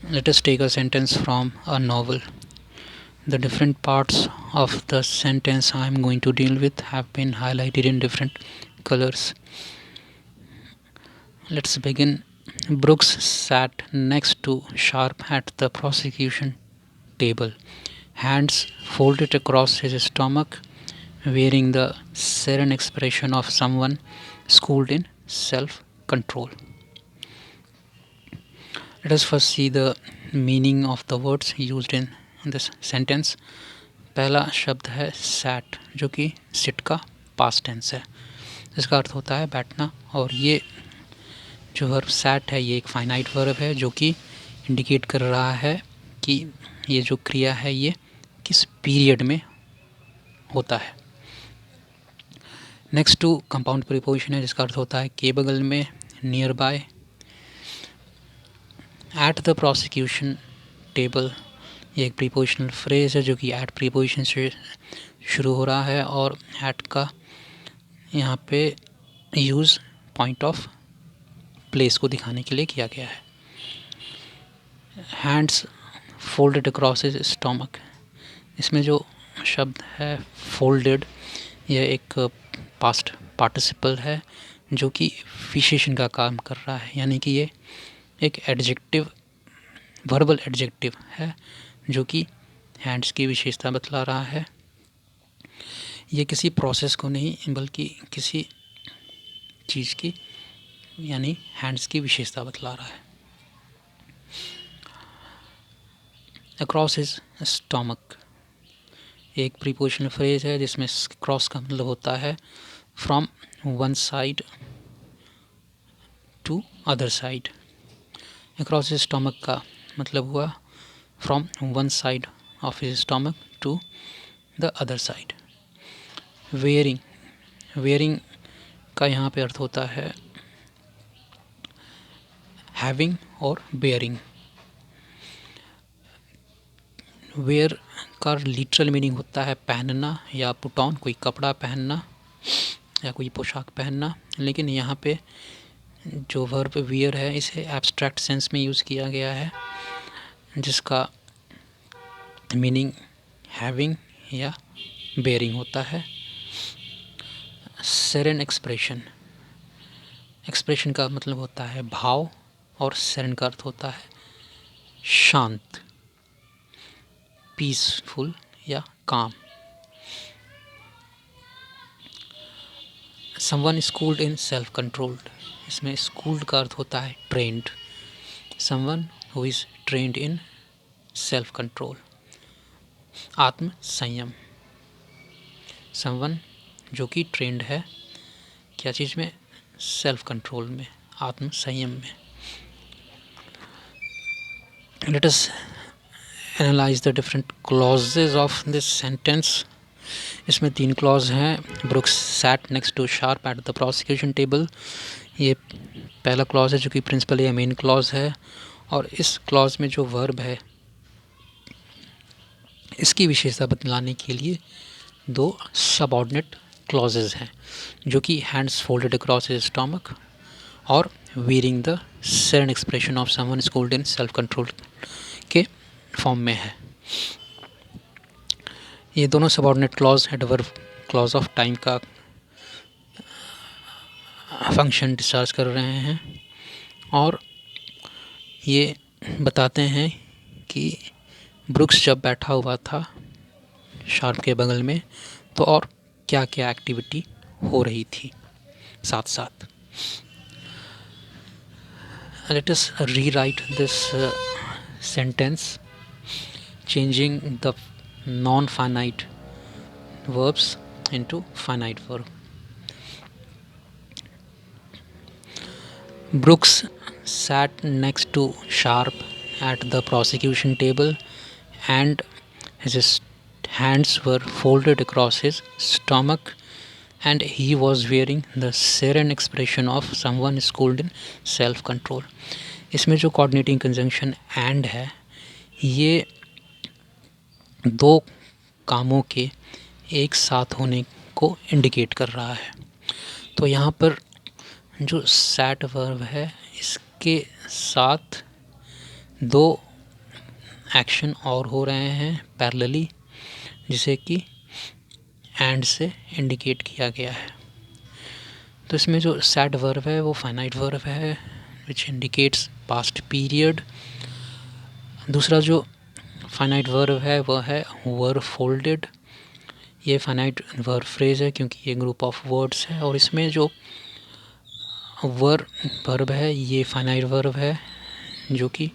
Let us take a sentence from a novel. The different parts of the sentence I am going to deal with have been highlighted in different colors. Let's begin. Brooks sat next to Sharp at the prosecution table, hands folded across his stomach, wearing the serene expression of someone schooled in self control. Let us first see the meaning of the words used in this sentence. पहला शब्द है sat, जो कि sit का past tense है, जिसका अर्थ होता है बैठना। और ये जो वर्ब sat है ये एक फाइनाइट वर्ब है जो कि इंडिकेट कर रहा है कि ये जो क्रिया है ये किस पीरियड में होता है। नेक्स्ट टू कंपाउंड प्रीपोजिशन है जिसका अर्थ होता है के बगल में, near by. Eight the prosecution table, ये एक प्रीपोजिशनल फ्रेज है जो कि एट प्रीपोजिशन से शुरू हो रहा है और एट का यहाँ पे यूज़ पॉइंट ऑफ प्लेस को दिखाने के लिए किया गया है। Hands folded across his stomach, इसमें जो शब्द है फोल्डेड, यह एक पास्ट पार्टिसिपल है जो कि विशेषण का काम कर रहा है, यानी कि ये एक एडजेक्टिव, वर्बल एडजेक्टिव है जो कि हैंड्स की विशेषता बतला रहा है। ये किसी प्रोसेस को नहीं बल्कि किसी चीज़ की यानी हैंड्स की विशेषता बतला रहा है। अक्रॉस हिज स्टोमक एक प्रीपोजिशनल फ्रेज है जिसमें क्रॉस का मतलब होता है from one side to other side. Across his stomach का मतलब हुआ from one side of his stomach to the other side. Wearing, wearing का यहाँ पे अर्थ होता है हैविंग और बेयरिंग। वेयर का लिटरल मीनिंग होता है पहनना या पुट ऑन, कोई कपड़ा पहनना या कोई पोशाक पहनना, लेकिन यहाँ पे जो वर्ब वियर है इसे एब्स्ट्रैक्ट सेंस में यूज़ किया गया है जिसका मीनिंग हैविंग या बेयरिंग होता है। सेरेन एक्सप्रेशन, एक्सप्रेशन का मतलब होता है भाव और सेरेन का अर्थ होता है शांत, पीसफुल या काम। Someone schooled in self controlled, इसमें स्कूल्ड का अर्थ होता है trend. Someone who is trend in self control. आत्म संयम, समवन जो कि ट्रेंड है क्या चीज़ में, सेल्फ कंट्रोल में, आत्म संयम में। Let us analyse the different clauses of this sentence. इसमें 3 क्लॉज हैं। Brooks sat next to Sharp at the prosecution table, ये पहला क्लॉज है जो कि प्रिंसिपल या मेन क्लॉज है। और इस क्लॉज में जो वर्ब है इसकी विशेषता बतलाने के लिए 2 सबऑर्डिनेट क्लॉजेज हैं जो कि hands folded across his stomach और wearing the serene expression of someone schooled in self control के फॉर्म में है। ये दोनों subordinate clause adverb clause of time का फंक्शन डिस्चार्ज कर रहे हैं और ये बताते हैं कि ब्रुक्स जब बैठा हुआ था शार्प के बगल में तो और क्या क्या एक्टिविटी हो रही थी साथ साथ। Let us rewrite this sentence changing the non-finite verbs into finite verb. Brooks sat next to Sharp at the prosecution table and his hands were folded across his stomach and he was wearing the serene expression of someone schooled in self-control. इसमें जो coordinating conjunction and है ये 2 कामों के एक साथ होने को इंडिकेट कर रहा है। तो यहाँ पर जो सैट वर्ब है इसके साथ 2 एक्शन और हो रहे हैं पैरेलली, जिसे कि एंड से इंडिकेट किया गया है। तो इसमें जो सेड वर्ब है वो फाइनाइट वर्ब है विच इंडिकेट्स पास्ट पीरियड। दूसरा जो फाइनाइट वर्ब है वह है वर फोल्डेड। ये फाइनाइट वर्ब फ्रेज है क्योंकि ये ग्रुप ऑफ वर्ड्स है, और इसमें जो वर्ब है ये फाइनाइट वर्ब है जो कि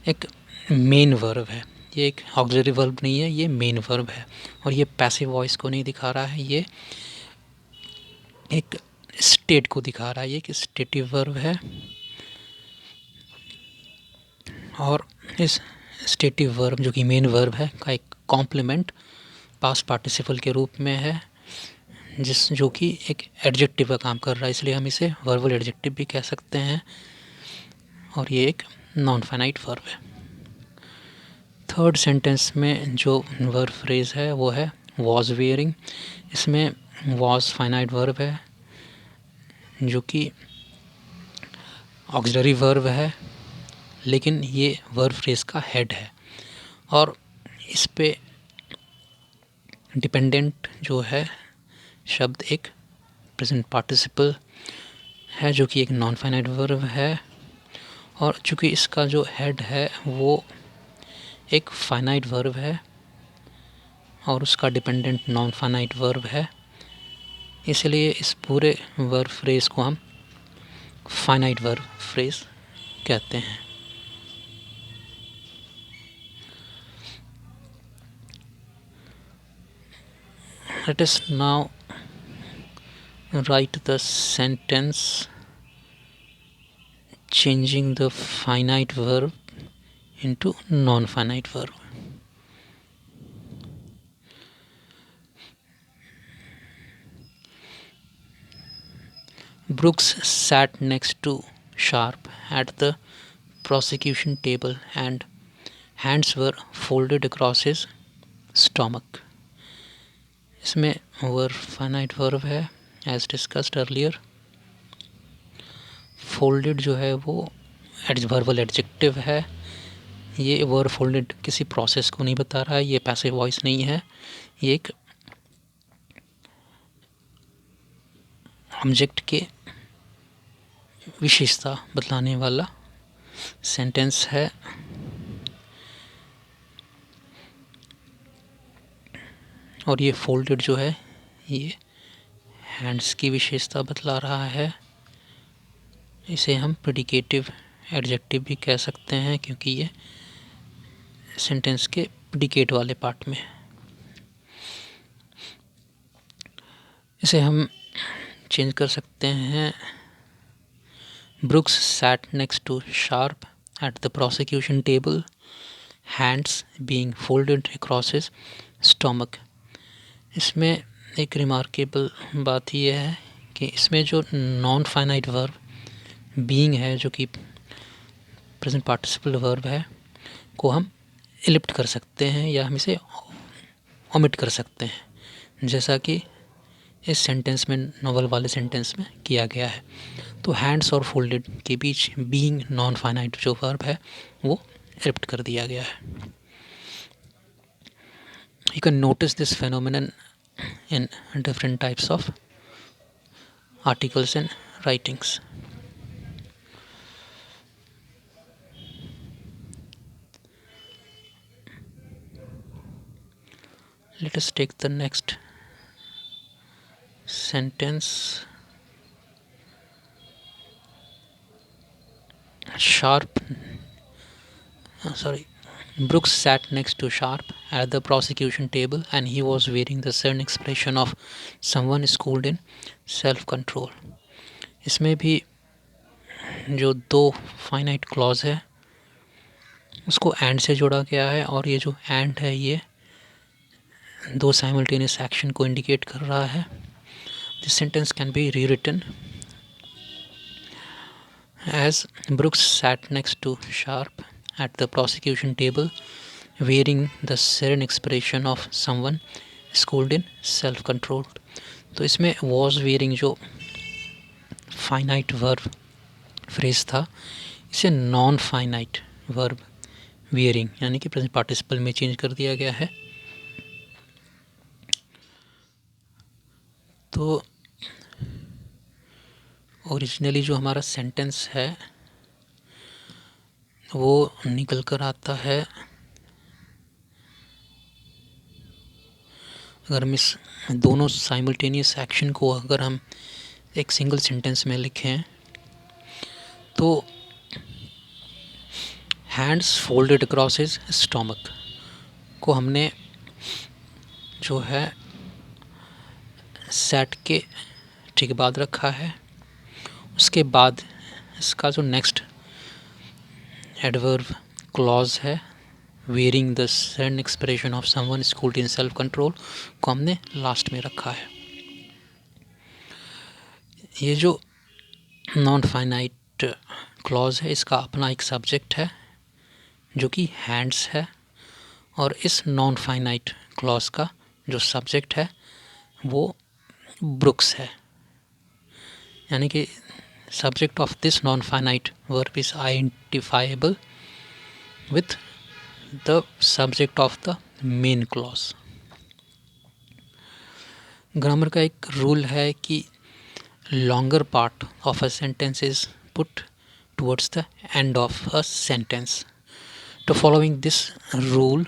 एक मेन वर्ब है। ये एक ऑक्सिलरी वर्ब नहीं है, ये मेन वर्ब है, और ये पैसिव वॉइस को नहीं दिखा रहा है, ये एक स्टेट को दिखा रहा है। ये एक स्टेटिव वर्ब है, और इस स्टेटिव वर्ब जो कि मेन वर्ब है का एक कॉम्प्लीमेंट पास्ट पार्टिसिपल के रूप में है, जो कि एक एडजेक्टिव का काम कर रहा है, इसलिए हम इसे वर्बल एडजेक्टिव भी कह सकते हैं, और ये एक नॉन फाइनाइट वर्ब है। थर्ड सेंटेंस में जो वर्ब फ्रेज है वो है वॉज वेयरिंग। इसमें वॉज फाइनाइट वर्ब है जो कि ऑक्सिलरी वर्ब है, लेकिन ये वर्ब फ्रेज का हेड है, और इस पे डिपेंडेंट जो है शब्द एक प्रेजेंट पार्टिसिपल है जो कि एक नॉन फाइनाइट वर्ब है, और चूँकि इसका जो हेड है वो एक फाइनाइट वर्ब है और उसका डिपेंडेंट नॉन फाइनाइट वर्ब है, इसलिए इस पूरे वर्ब फ्रेज को हम फाइनाइट वर्ब फ्रेज कहते हैं। Let us now write the sentence changing the finite verb into non-finite verb. Brooks sat next to Sharp at the prosecution table and hands were folded across his stomach. इसमें verb finite verb है as discussed earlier. Folded जो है वो verbal adjective है। ये verb folded किसी process को नहीं बता रहा है, ये पैसिव वॉइस नहीं है, ये एक ऑब्जेक्ट के विशेषता बतलाने वाला सेंटेंस है। और ये फोल्डेड जो है ये हैंड्स की विशेषता बतला रहा है। इसे हम प्रेडिकेटिव एडजेक्टिव भी कह सकते हैं क्योंकि ये सेंटेंस के प्रेडिकेट वाले पार्ट में। इसे हम चेंज कर सकते हैं। Brooks sat next to Sharp at the prosecution table, hands being folded across his stomach. इसमें एक रिमार्केबल बात यह है कि इसमें जो नॉन फाइनाइट वर्ब बीइंग है जो कि प्रेजेंट पार्टिसिपल वर्ब है को हम इलिप्ट कर सकते हैं या हम इसे ओमिट कर सकते हैं, जैसा कि इस सेंटेंस में, नोवेल वाले सेंटेंस में किया गया है। तो हैंड्स और फोल्डेड के बीच बीइंग नॉन फाइनाइट जो वर्ब है वो इलिप्ट कर दिया गया है। You can notice this phenomenon in different types of articles and writings. Let us take the next sentence. Brooks sat next to Sharp at the prosecution table and he was wearing the certain expression of someone schooled in self-control. इसमें भी जो दो finite clause है उसको and से जोड़ा गया है, और ये जो एंड है ये दो साइमल्टेनियस एक्शन को इंडिकेट कर रहा है। This sentence can be rewritten as Brooks sat next to Sharp at the prosecution table wearing the serene expression of someone schooled in self-control. तो इसमें was wearing जो फाइनाइट वर्ब फ्रेज था इसे non finite verb wearing यानी कि present participle में change कर दिया गया है। तो ओरिजिनली जो हमारा सेंटेंस है वो निकल कर आता है, अगर हम इस दोनों साइमल्टेनियस एक्शन को अगर हम एक सिंगल सेंटेंस में लिखें तो hands folded across his stomach को हमने जो है सेट के ठीक बाद रखा है। उसके बाद इसका जो नेक्स्ट एडवर्ब क्लॉज है, wearing the sudden expression of someone schooled in self control, को हमने लास्ट में रखा है। ये जो नॉन फाइनाइट क्लॉज है इसका अपना एक सब्जेक्ट है जो कि हैंड्स है, और इस नॉन फाइनाइट क्लॉज का जो सब्जेक्ट है वो ब्रुक्स है, यानी कि subject of this non-finite verb is identifiable with the subject of the main clause। Grammar का एक रूल है कि longer part of a sentence is put towards the end of a sentence। To following this rule,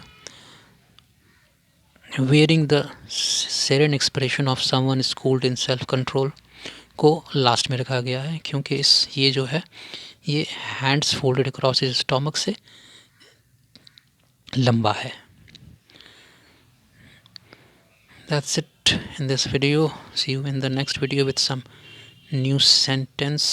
wearing the serene expression of someone schooled in self-control को last में रखा गया है, क्योंकि ये जो है ये hands folded across his stomach से लंबा है। That's it in this video. See you in the next video with some new sentence.